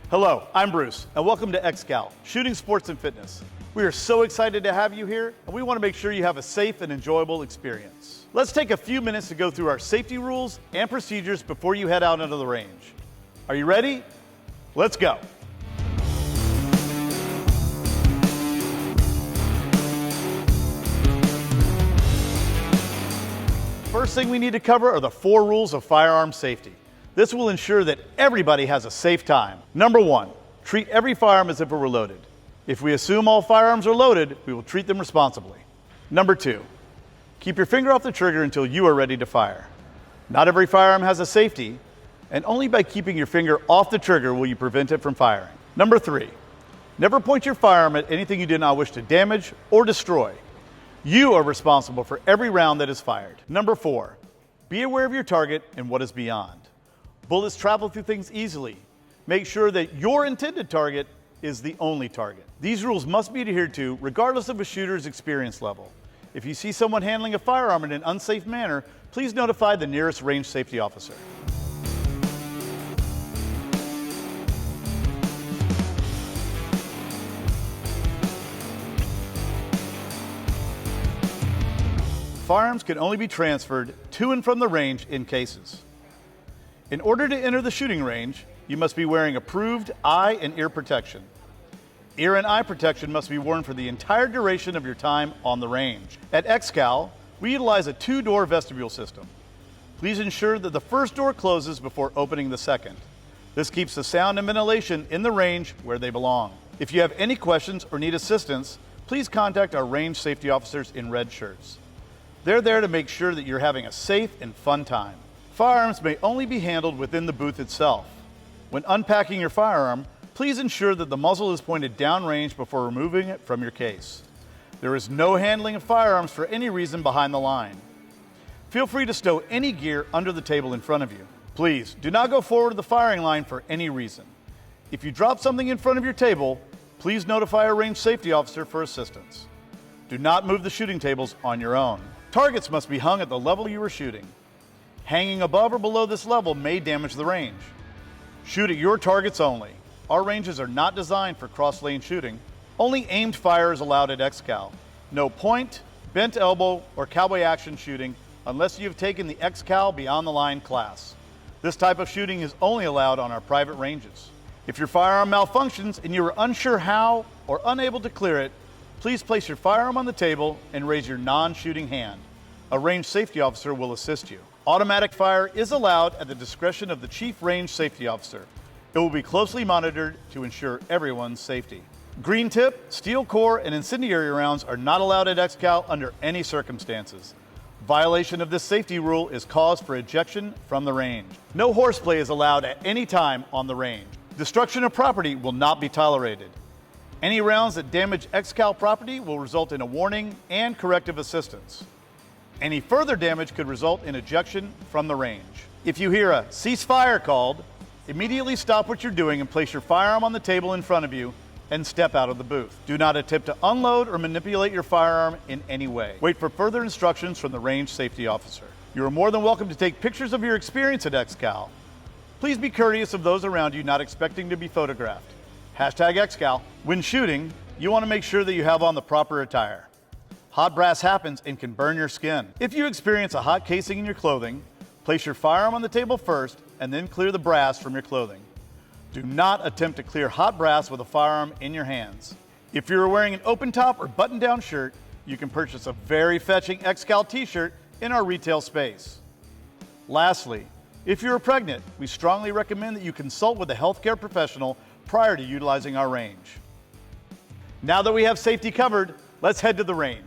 Hello, I'm Bruce, and welcome to XCal, Shooting Sports and Fitness. We are so excited to have you here, and we want to make sure you have a safe and enjoyable experience. Let's take a few minutes to go through our safety rules and procedures before you head out into the range. Are you ready? Let's go. First thing we need to cover are the 4 rules of firearm safety. This will ensure that everybody has a safe time. Number 1, treat every firearm as if it were loaded. If we assume all firearms are loaded, we will treat them responsibly. Number 2, keep your finger off the trigger until you are ready to fire. Not every firearm has a safety, and only by keeping your finger off the trigger will you prevent it from firing. Number 3, never point your firearm at anything you do not wish to damage or destroy. You are responsible for every round that is fired. Number 4, be aware of your target and what is beyond. Bullets travel through things easily. Make sure that your intended target is the only target. These rules must be adhered to regardless of a shooter's experience level. If you see someone handling a firearm in an unsafe manner, please notify the nearest range safety officer. Firearms can only be transferred to and from the range in cases. In order to enter the shooting range, you must be wearing approved eye and ear protection. Ear and eye protection must be worn for the entire duration of your time on the range. At XCal, we utilize a 2-door vestibule system. Please ensure that the first door closes before opening the second. This keeps the sound and ventilation in the range where they belong. If you have any questions or need assistance, please contact our range safety officers in red shirts. They're there to make sure that you're having a safe and fun time. Firearms may only be handled within the booth itself. When unpacking your firearm, please ensure that the muzzle is pointed downrange before removing it from your case. There is no handling of firearms for any reason behind the line. Feel free to stow any gear under the table in front of you. Please do not go forward to the firing line for any reason. If you drop something in front of your table, please notify a range safety officer for assistance. Do not move the shooting tables on your own. Targets must be hung at the level you are shooting. Hanging above or below this level may damage the range. Shoot at your targets only. Our ranges are not designed for cross-lane shooting. Only aimed fire is allowed at XCal. No point, bent elbow, or cowboy action shooting unless you have taken the XCal Beyond the Line class. This type of shooting is only allowed on our private ranges. If your firearm malfunctions and you are unsure how or unable to clear it, please place your firearm on the table and raise your non-shooting hand. A range safety officer will assist you. Automatic fire is allowed at the discretion of the Chief Range Safety Officer. It will be closely monitored to ensure everyone's safety. Green tip, steel core, and incendiary rounds are not allowed at XCal under any circumstances. Violation of this safety rule is cause for ejection from the range. No horseplay is allowed at any time on the range. Destruction of property will not be tolerated. Any rounds that damage XCal property will result in a warning and corrective assistance. Any further damage could result in ejection from the range. If you hear a ceasefire called, immediately stop what you're doing and place your firearm on the table in front of you and step out of the booth. Do not attempt to unload or manipulate your firearm in any way. Wait for further instructions from the range safety officer. You are more than welcome to take pictures of your experience at XCal. Please be courteous of those around you not expecting to be photographed. #XCal. When shooting, you want to make sure that you have on the proper attire. Hot brass happens and can burn your skin. If you experience a hot casing in your clothing, place your firearm on the table first and then clear the brass from your clothing. Do not attempt to clear hot brass with a firearm in your hands. If you're wearing an open top or button-down shirt, you can purchase a very fetching XCal t-shirt in our retail space. Lastly, if you're pregnant, we strongly recommend that you consult with a healthcare professional prior to utilizing our range. Now that we have safety covered, let's head to the range.